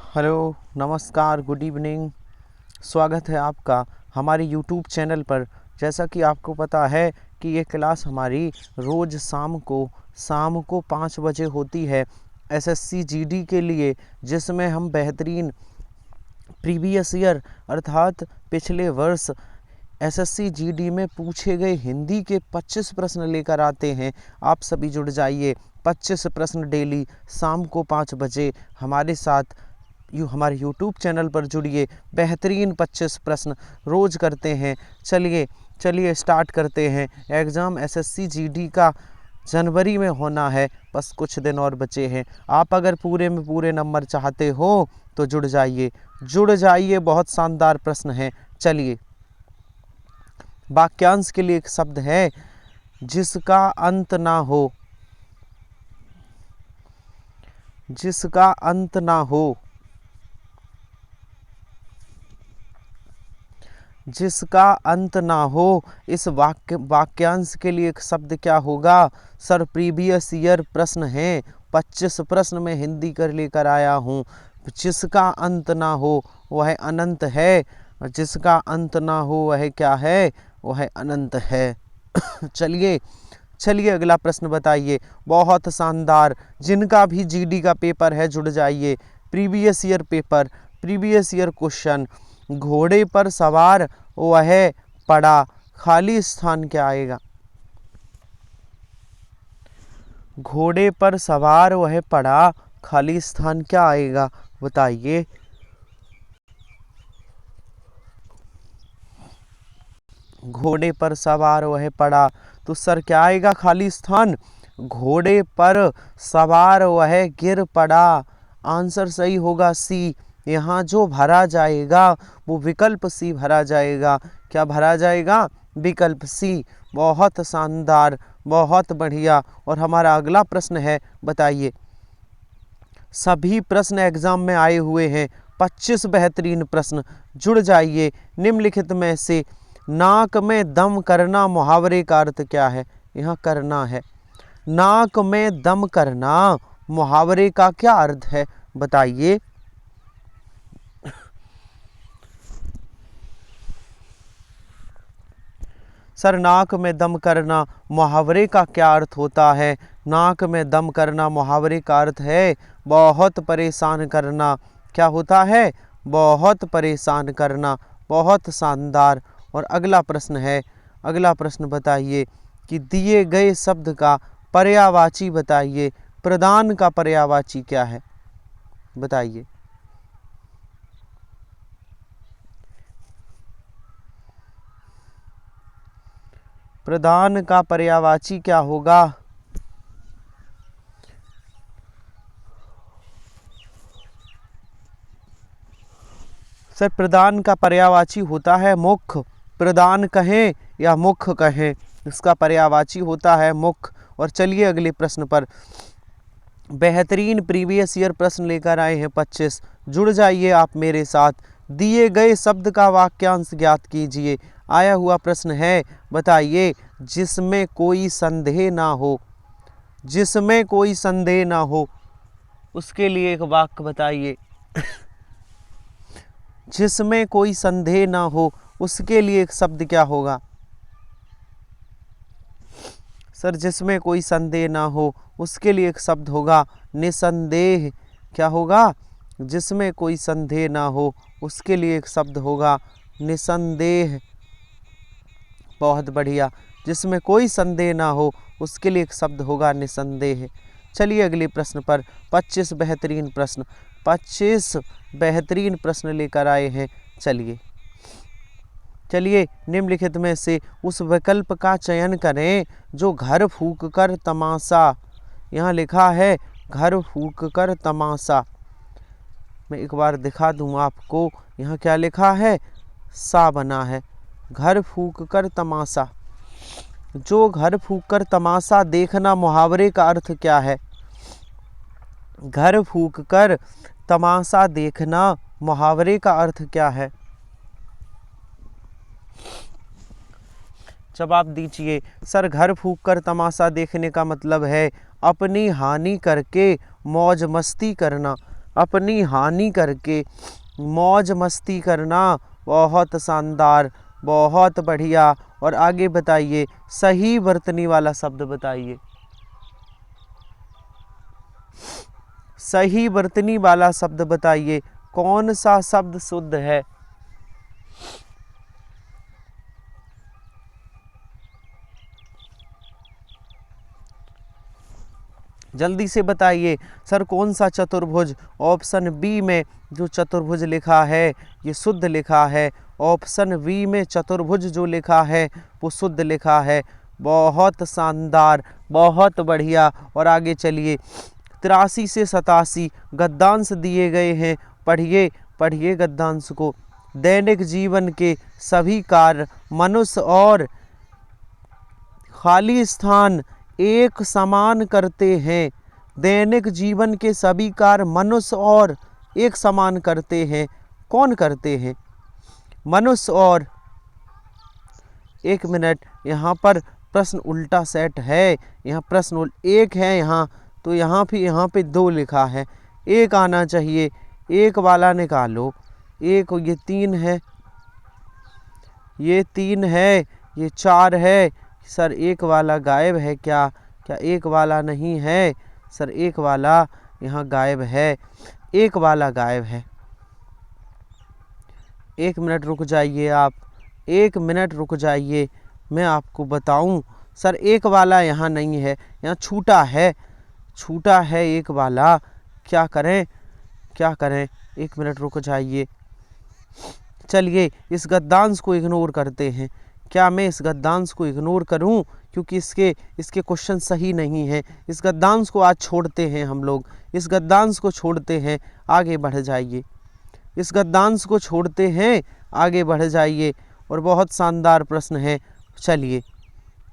Hello, नमस्कार, good evening. स्वागत है आपका हमारे यूट्यूब चैनल पर। जैसा कि आपको पता है कि ये क्लास हमारी रोज़ शाम को 5 बजे होती है एसएससी जीडी के लिए, जिसमें हम बेहतरीन प्रीवियस ईयर अर्थात पिछले वर्ष एसएससी जीडी में पूछे गए हिंदी के 25 प्रश्न लेकर आते हैं। आप सभी जुड़ जाइए। 25 प्रश्न डेली शाम को 5 बजे हमारे साथ हमारे यूट्यूब चैनल पर जुड़िए। बेहतरीन 25 प्रश्न रोज़ करते हैं। चलिए स्टार्ट करते हैं। एग्ज़ाम एसएससी जीडी का जनवरी में होना है, बस कुछ दिन और बचे हैं। आप अगर पूरे में पूरे नंबर चाहते हो तो जुड़ जाइए। बहुत शानदार प्रश्न है। चलिए, वाक्यांश के लिए एक शब्द है जिसका अंत ना हो। जिसका अंत ना हो। जिसका अंत ना हो। इस वाक्यांश के लिए एक शब्द क्या होगा? सर, प्रीवियस ईयर प्रश्न है, 25 प्रश्न में हिंदी कर लेकर आया हूँ। जिसका अंत ना हो वह अनंत है। जिसका अंत ना हो वह क्या है? वह अनंत है। चलिए अगला प्रश्न बताइए। बहुत शानदार। जिनका भी जीडी का पेपर है जुड़ जाइए। Previous year question. घोड़े पर सवार वह पड़ा, खाली स्थान क्या आएगा? घोड़े पर सवार वह पड़ा, खाली स्थान क्या आएगा? बताइए। घोड़े पर सवार वह पड़ा, तो सर क्या आएगा? खाली स्थान। घोड़े पर सवार वह गिर पड़ा। आंसर सही होगा सी। यहाँ जो भरा जाएगा वो विकल्प सी भरा जाएगा। क्या भरा जाएगा? विकल्प सी। बहुत शानदार, बहुत बढ़िया। और हमारा अगला प्रश्न है, बताइए। सभी प्रश्न एग्जाम में आए हुए हैं, 25 बेहतरीन प्रश्न। जुड़ जाइए। निम्नलिखित में से नाक में दम करना मुहावरे का अर्थ क्या है? यहाँ करना है। नाक में दम करना मुहावरे का क्या अर्थ है? बताइए। सर, नाक में दम करना मुहावरे का क्या अर्थ होता है? नाक में दम करना मुहावरे का अर्थ है बहुत परेशान करना। क्या होता है? बहुत परेशान करना। बहुत शानदार। और अगला प्रश्न बताइए कि दिए गए शब्द का पर्यायवाची बताइए। प्रदान का पर्यायवाची क्या है? बताइए। प्रदान का पर्यायवाची क्या होगा? सर, प्रदान का पर्यायवाची होता है मुख। प्रदान कहें या मुख कहें, इसका पर्यायवाची होता है मुख। और चलिए अगले प्रश्न पर। बेहतरीन प्रीवियस ईयर प्रश्न लेकर आए हैं 25। जुड़ जाइए आप मेरे साथ। दिए गए शब्द का वाक्यांश ज्ञात कीजिए। आया हुआ प्रश्न है, बताइए। जिसमें कोई संदेह ना हो। जिसमें कोई संदेह ना हो, उसके लिए एक वाक्य बताइए। जिसमें कोई संदेह ना हो, उसके लिए एक शब्द क्या होगा? सर, जिसमें कोई संदेह ना हो उसके लिए एक शब्द होगा निसंदेह। क्या होगा? जिसमें कोई संदेह ना हो उसके लिए एक शब्द होगा निसंदेह। बहुत बढ़िया। जिसमें कोई संदेह ना हो उसके लिए एक शब्द होगा निसंदेह। चलिए अगले प्रश्न पर। 25 बेहतरीन प्रश्न लेकर आए हैं। चलिए निम्नलिखित में से उस विकल्प का चयन करें जो घर फूंक कर तमाशा। यहाँ लिखा है घर फूंक कर तमाशा। मैं एक बार दिखा दूँ आपको। यहाँ क्या लिखा है? सा बना है। घर फूंक कर तमाशा। जो घर फूंक कर तमाशा देखना मुहावरे का अर्थ क्या है? घर फूंक कर तमाशा देखना मुहावरे का अर्थ क्या है? जवाब दीजिए। सर, घर फूंक कर तमाशा देखने का मतलब है अपनी हानि करके मौज मस्ती करना। अपनी हानि करके मौज मस्ती करना। बहुत शानदार, बहुत बढ़िया। और आगे बताइए, सही वर्तनी वाला शब्द बताइए। सही वर्तनी वाला शब्द बताइए, कौन सा शब्द शुद्ध है? जल्दी से बताइए सर, कौन सा चतुर्भुज? ऑप्शन बी में जो चतुर्भुज लिखा है ये शुद्ध लिखा है। ऑप्शन बी में चतुर्भुज जो लिखा है वो शुद्ध लिखा है। बहुत शानदार, बहुत बढ़िया। और आगे चलिए, 83 से 87 गद्यांश दिए गए हैं। पढ़िए पढ़िए गद्यांश को। दैनिक जीवन के सभी कार्य मनुष्य और खाली स्थान एक समान करते हैं। दैनिक जीवन के सभी कार्य मनुष्य और एक समान करते हैं। कौन करते हैं? मनुष्य और, एक मिनट, यहाँ पर प्रश्न उल्टा सेट है। यहाँ प्रश्न एक है यहाँ, तो यहाँ पे 2 लिखा है। एक आना चाहिए, एक वाला निकालो। एक, ये 3 है, ये 3 है, ये 4 है। सर एक वाला गायब है क्या? क्या एक वाला नहीं है? सर एक वाला यहाँ गायब है, एक वाला गायब है। 1 मिनट रुक जाइए आप, 1 मिनट रुक जाइए, मैं आपको बताऊं। सर एक वाला यहाँ नहीं है, यहाँ छूटा है, छूटा है एक वाला। क्या करें, क्या करें? 1 मिनट रुक जाइए। चलिए इस गद्यांश को इग्नोर करते हैं। क्या मैं इस गद्यांश को इग्नोर करूं? क्योंकि इसके क्वेश्चन सही नहीं हैं। इस गद्यांश को आज छोड़ते हैं हम लोग, इस गद्यांश को छोड़ते हैं, आगे बढ़ जाइए। इस गद्यांश को छोड़ते हैं, आगे बढ़ जाइए। और बहुत शानदार प्रश्न है। चलिए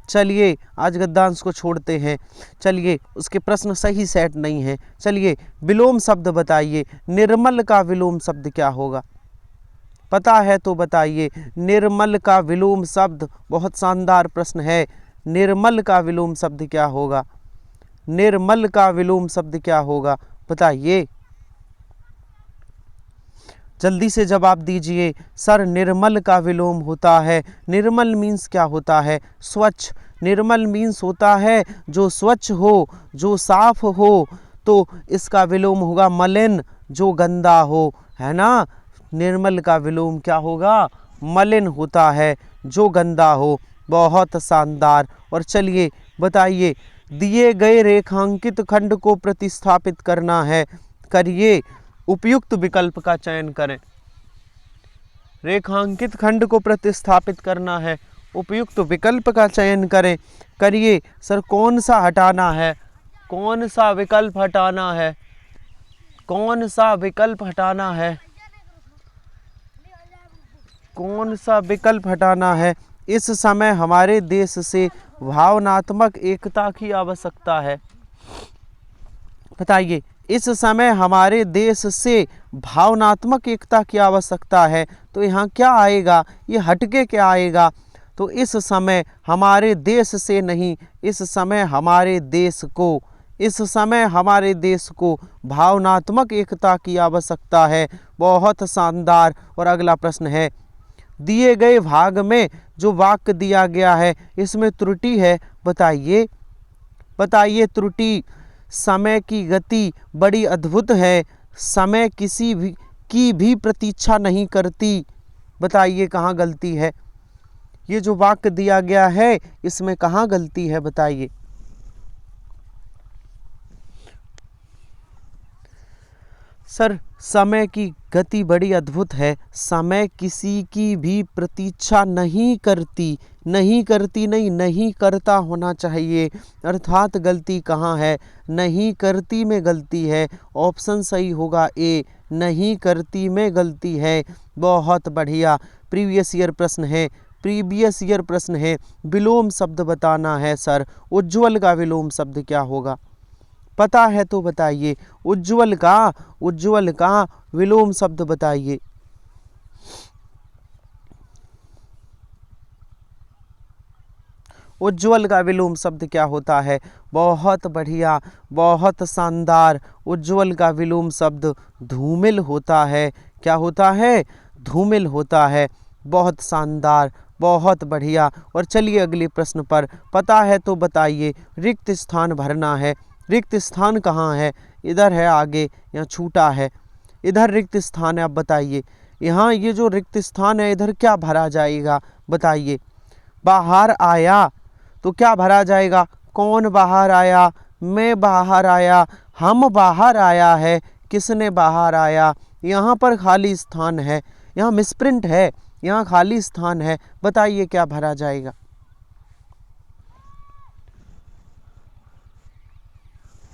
चलिए आज गद्यांश को छोड़ते हैं। चलिए, उसके प्रश्न सही सेट नहीं है। चलिए विलोम शब्द बताइए। निर्मल का विलोम शब्द क्या होगा? पता है तो बताइए। निर्मल का विलोम शब्द, बहुत शानदार प्रश्न है। निर्मल का विलोम शब्द क्या होगा? निर्मल का विलोम शब्द क्या होगा? बताइए, जल्दी से जवाब दीजिए। सर निर्मल का विलोम होता है, निर्मल मीन्स क्या होता है? स्वच्छ। निर्मल मीन्स होता है जो स्वच्छ हो, जो साफ हो। तो इसका विलोम होगा मलिन, जो गंदा हो, है ना। निर्मल का विलोम क्या होगा? मलिन होता है, जो गंदा हो। बहुत शानदार। और चलिए बताइए, दिए गए रेखांकित खंड को प्रतिस्थापित करना है। करिए, उपयुक्त विकल्प का चयन करें। रेखांकित खंड को प्रतिस्थापित करना है, उपयुक्त विकल्प का चयन करें। करिए सर, कौन सा हटाना है? कौन सा विकल्प हटाना है? कौन सा विकल्प हटाना है? कौन सा विकल्प हटाना है? इस समय हमारे देश से भावनात्मक एकता की आवश्यकता है। बताइए, इस समय हमारे देश से भावनात्मक एकता की आवश्यकता है। तो यहाँ क्या आएगा? ये हटके क्या आएगा? तो इस समय हमारे देश से नहीं, इस समय हमारे देश को, इस समय हमारे देश को भावनात्मक एकता की आवश्यकता है। बहुत शानदार। और अगला प्रश्न है, दिए गए भाग में जो वाक्य दिया गया है इसमें त्रुटि है। बताइए, बताइए त्रुटि। समय की गति बड़ी अद्भुत है, समय किसी की भी प्रतीक्षा नहीं करती। बताइए कहाँ गलती है? ये जो वाक्य दिया गया है इसमें कहाँ गलती है? बताइए। सर समय की गति बड़ी अद्भुत है, समय किसी की भी प्रतीक्षा नहीं करती। नहीं करती नहीं, नहीं करता होना चाहिए। अर्थात गलती कहाँ है? नहीं करती में गलती है। ऑप्शन सही होगा ए, नहीं करती में गलती है। बहुत बढ़िया। प्रीवियस ईयर प्रश्न है, प्रीवियस ईयर प्रश्न है। विलोम शब्द बताना है सर। उज्ज्वल का विलोम शब्द क्या होगा? पता है तो बताइए। उज्ज्वल का विलोम शब्द बताइए। उज्ज्वल का विलोम शब्द क्या होता है? बहुत बढ़िया, बहुत शानदार। उज्ज्वल का विलोम शब्द धूमिल होता है। क्या होता है? धूमिल होता है। बहुत शानदार, बहुत बढ़िया। और चलिए अगले प्रश्न पर, पता है तो बताइए। रिक्त स्थान भरना है। रिक्त स्थान कहाँ है? इधर है आगे, यहाँ छूटा है। इधर रिक्त स्थान है, अब बताइए। यहाँ ये जो रिक्त स्थान है, इधर क्या भरा जाएगा? बताइए। बाहर आया तो क्या भरा जाएगा? कौन बाहर आया? मैं बाहर आया, हम बाहर आया है, किसने बाहर आया? यहाँ पर खाली स्थान है, यहाँ मिसप्रिंट है, यहाँ खाली स्थान है। बताइए क्या भरा जाएगा?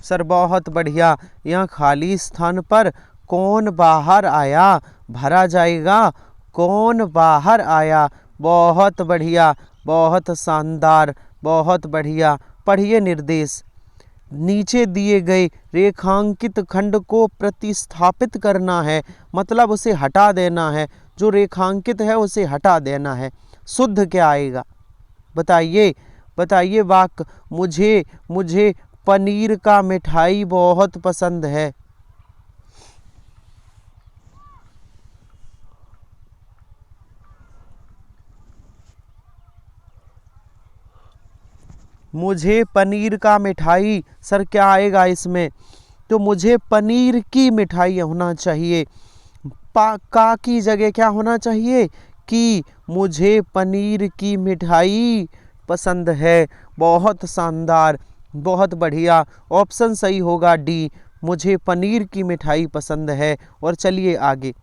सर बहुत बढ़िया, यहाँ खाली स्थान पर कौन बाहर आया भरा जाएगा। कौन बाहर आया। बहुत बढ़िया, बहुत शानदार, बहुत बढ़िया। पढ़िए निर्देश। नीचे दिए गए रेखांकित खंड को प्रतिस्थापित करना है, मतलब उसे हटा देना है। जो रेखांकित है उसे हटा देना है। शुद्ध क्या आएगा? बताइए, बताइए वाक्य। मुझे मुझे पनीर का मिठाई बहुत पसंद है। मुझे पनीर का मिठाई, सर क्या आएगा इसमें? तो मुझे पनीर की मिठाई होना चाहिए। का की जगह क्या होना चाहिए? कि मुझे पनीर की मिठाई पसंद है। बहुत शानदार, बहुत बढ़िया। ऑप्शन सही होगा डी, मुझे पनीर की मिठाई पसंद है। और चलिए आगे।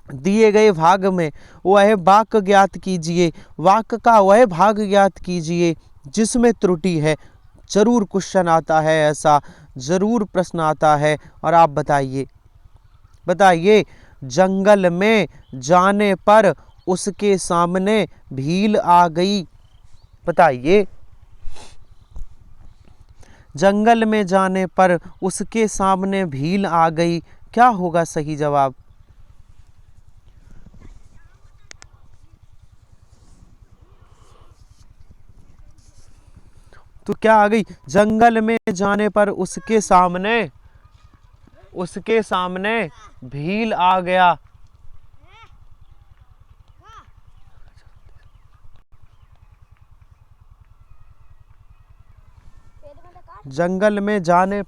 दिए गए भाग में वह वाक्य ज्ञात कीजिए। वाक्य का वह भाग ज्ञात कीजिए जिसमें त्रुटि है। जरूर क्वेश्चन आता है ऐसा, जरूर प्रश्न आता है। और आप बताइए, बताइए। जंगल में जाने पर उसके सामने भील आ गई। बताइए। जंगल में जाने पर उसके सामने भील आ गई, क्या होगा सही जवाब? तो क्या आ गई? जंगल में जाने पर उसके सामने भील आ गया। जंगल में जाने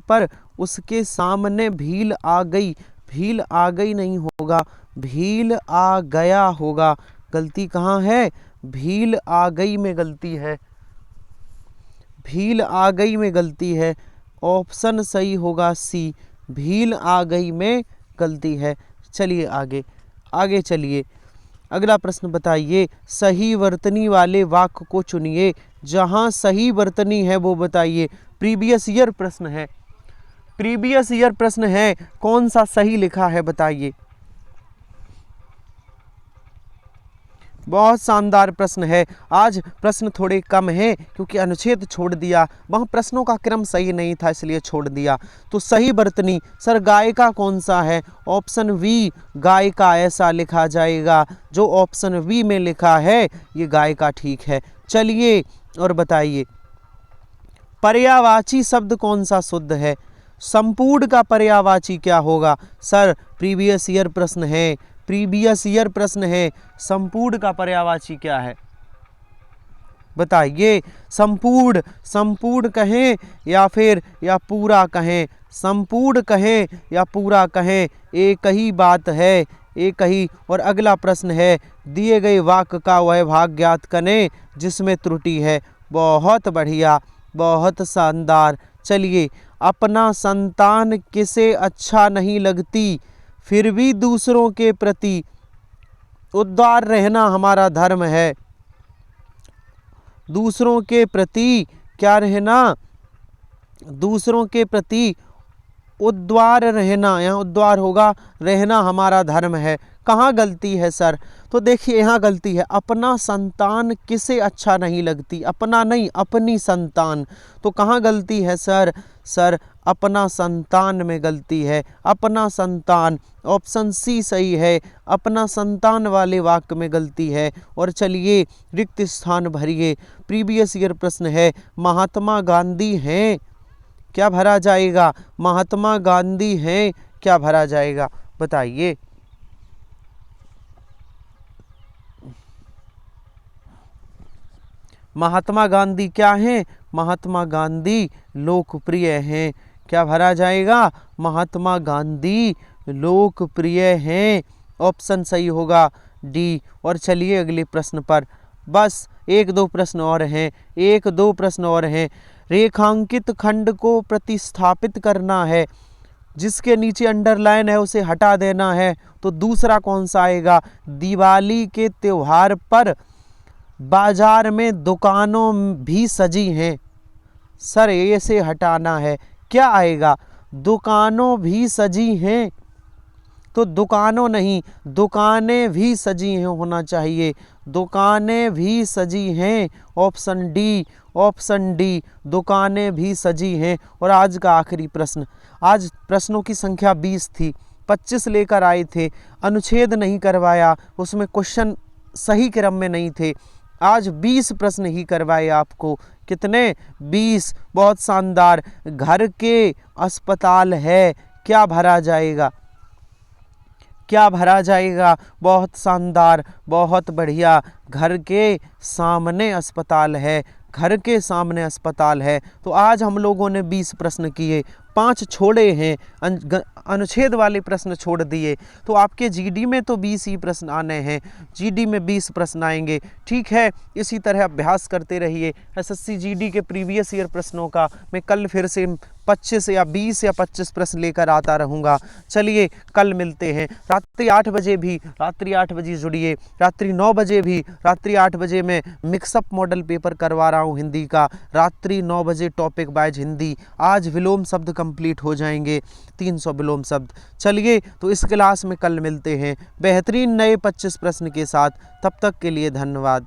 पर उसके सामने भील आ गई। भील आ गई नहीं होगा, भील आ गया होगा। गलती कहाँ है? भील आ गई में गलती है। भील आ गई में गलती है। ऑप्शन सही होगा सी, भील आ गई में गलती है। चलिए आगे, आगे चलिए। अगला प्रश्न बताइए। सही वर्तनी वाले वाक्य को चुनिए। जहां सही वर्तनी है वो बताइए। प्रीवियस ईयर प्रश्न है, प्रीवियस ईयर प्रश्न है। कौन सा सही लिखा है बताइए। बहुत शानदार प्रश्न है। आज प्रश्न थोड़े कम हैं क्योंकि अनुच्छेद छोड़ दिया, वहाँ प्रश्नों का क्रम सही नहीं था इसलिए छोड़ दिया। तो सही वर्तनी, सर गायिका कौन सा है? ऑप्शन वी गायिका ऐसा लिखा जाएगा। जो ऑप्शन वी में लिखा है ये गायिका ठीक है। चलिए और बताइए। पर्यायवाची शब्द कौन सा शुद्ध है? संपूर्ण का पर्यायवाची क्या होगा? सर प्रीवियस ईयर प्रश्न है, प्रीवियस ईयर प्रश्न है। संपूर्ण का पर्यायवाची क्या है? बताइए। संपूर्ण, संपूर्ण कहें या पूरा कहें? संपूर्ण कहें या पूरा कहें, एक ही बात है, एक ही। और अगला प्रश्न है। दिए गए वाक्य का वह भाग ज्ञात करें जिसमें त्रुटि है। बहुत बढ़िया, बहुत शानदार। चलिए। अपना संतान किसे अच्छा नहीं लगती, फिर भी दूसरों के प्रति उदार रहना हमारा धर्म है। दूसरों के प्रति क्या रहना? दूसरों के प्रति उदार रहना, यहाँ उदार होगा, रहना हमारा धर्म है। कहाँ गलती है सर? तो देखिए यहाँ गलती है, अपना संतान किसे अच्छा नहीं लगती, अपना नहीं अपनी संतान। तो कहाँ गलती है सर? सर अपना संतान में गलती है, अपना संतान, ऑप्शन सी सही है, अपना संतान वाले वाक्य में गलती है। और चलिए रिक्त स्थान भरिए। प्रीवियस ईयर प्रश्न है, महात्मा गांधी हैं, क्या भरा जाएगा? महात्मा गांधी हैं, क्या भरा जाएगा? बताइए। महात्मा गांधी क्या हैं? महात्मा गांधी लोकप्रिय हैं, क्या भरा जाएगा? महात्मा गांधी लोकप्रिय हैं, ऑप्शन सही होगा डी। और चलिए अगले प्रश्न पर, बस एक दो प्रश्न और हैं, एक दो प्रश्न और हैं। रेखांकित खंड को प्रतिस्थापित करना है, जिसके नीचे अंडरलाइन है उसे हटा देना है, तो दूसरा कौन सा आएगा? दिवाली के त्योहार पर बाजार में दुकानों भी सजी हैं। सर ये से हटाना है, क्या आएगा? दुकानों भी सजी हैं, तो दुकानों नहीं, दुकानें भी सजी हैं होना चाहिए, दुकानें भी सजी हैं, ऑप्शन डी, ऑप्शन डी, दुकानें भी सजी हैं। और आज का आखिरी प्रश्न, आज प्रश्नों की संख्या 20 थी, 25 लेकर आए थे, अनुच्छेद नहीं करवाया, उसमें क्वेश्चन सही क्रम में नहीं थे। आज 20 प्रश्न ही करवाए आपको, कितने? 20, बहुत शानदार। घर के अस्पताल है, क्या भरा जाएगा? क्या भरा जाएगा? बहुत शानदार, बहुत बढ़िया। घर के सामने अस्पताल है, घर के सामने अस्पताल है। तो आज हम लोगों ने 20 प्रश्न किए, 5 छोड़े हैं, अनुच्छेद वाले प्रश्न छोड़ दिए। तो आपके जीडी में तो 20 ही प्रश्न आने हैं, जीडी में 20 प्रश्न आएंगे। ठीक है, इसी तरह अभ्यास करते रहिए। एसएससी जीडी के प्रीवियस ईयर प्रश्नों का मैं कल फिर से 25 या 20 या 25 प्रश्न लेकर आता रहूँगा। चलिए कल मिलते हैं, रात्रि 8 बजे भी, रात्रि 8 बजे जुड़िए, रात्रि 9 बजे भी, रात्रि 8 बजे मैं मिक्सअप मॉडल पेपर करवा रहा हूँ हिंदी का, रात्रि 9 बजे टॉपिक वाइज हिंदी। आज विलोम शब्द कंप्लीट हो जाएंगे, 300 विलोम शब्द। चलिए तो इस क्लास में कल मिलते हैं बेहतरीन नए 25 प्रश्न के साथ। तब तक के लिए धन्यवाद।